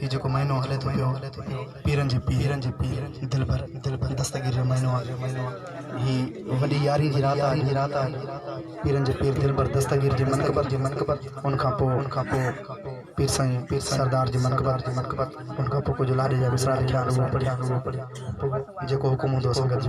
ये जो महीनो हले तो पीरन जी पीर दिल भर दस्तगीर जो महीनो ही वडी यारी जी रात पीरन जी पीर दिल भर दस्तगीर जी मनकबर उनका पो पीर साईं पीर सरदार जी मनकबर उनका पो कुछ लाडे जा विसरा लिखा वो पढ़िया जेको हुकुम दो संगत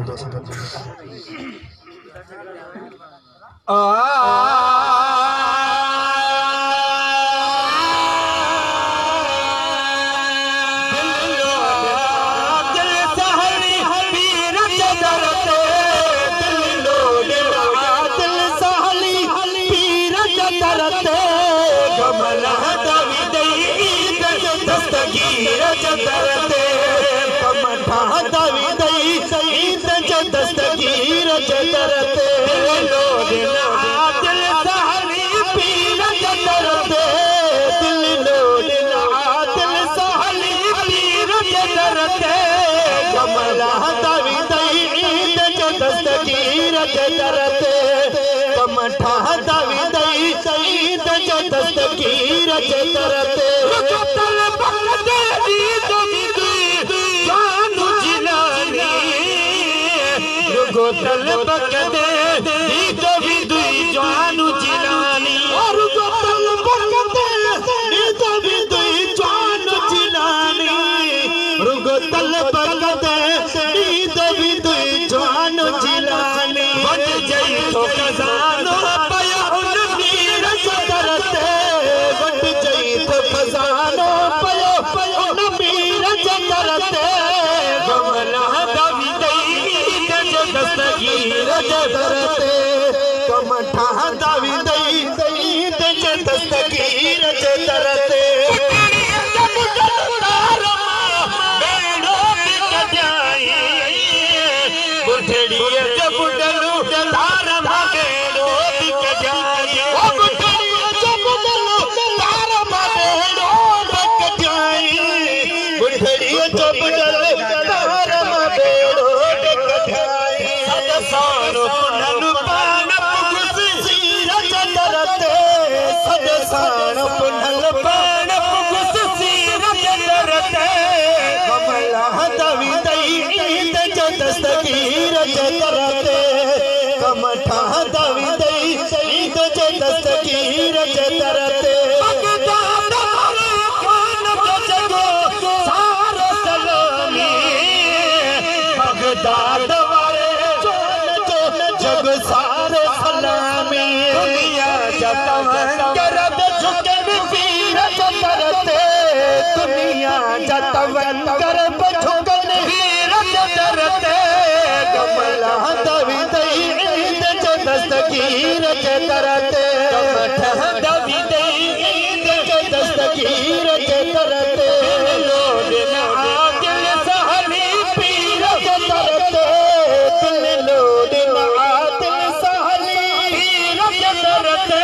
दस्तगीर जदरते दिल सहली पीर जदरते दिल सहली पीर जदरते कमला दवी दई ईद जो दस्तगीर जदरते कमठा दवी दई ईद जो दस्तगीर जदरते तल बंदे ईद गोतल बकदे तो भी दुई जानु जिलानी और गोतल बकदे तो भी दुई जानु जिलानी गोतल बकदे तो भी दुई जानु जिलानी बन जाई तो खजानो पया उन वीर जदरते बन जाई तो खजानो पया उन वीर जदरते कमला दवी दस्तगीर जदरते कमठा दवी दई दस्तगीर जदरते दस्तगीर जदरते कमठा दवी दई दस्तगीर जदरते बगदाद वाले खान जगो सारो सलामी बगदाद वाले जग सारो सलामी दुनिया जतवन करब झुकन वीर जदरते दुनिया जतवन करब झुकन वीर जदरते कमला दवी दई ईद जो दस्तगीर जदरते कमठा दवी दई ईद जो दस्तगीर जदरते लोड आदिल सहली पीर जदरते दिल लोड आदिल सहली पीर जदरते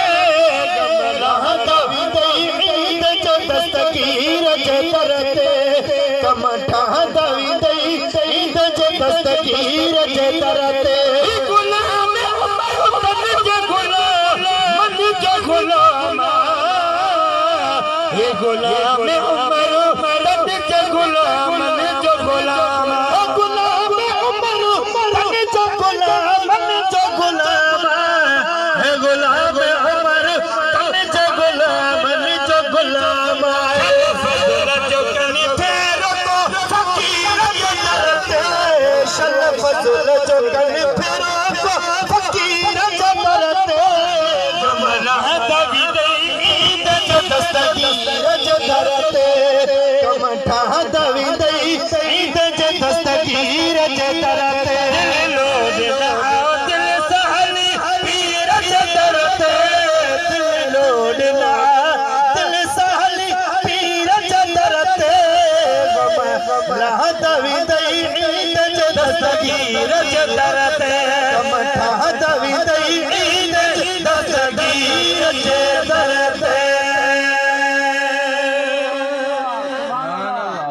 कमला दवी दई ईद जो दस्तगीर जदरते कमठा दवी दई ईद जो दस्तगीर जदरते गुलाम मन के गुलाम ये गुलाम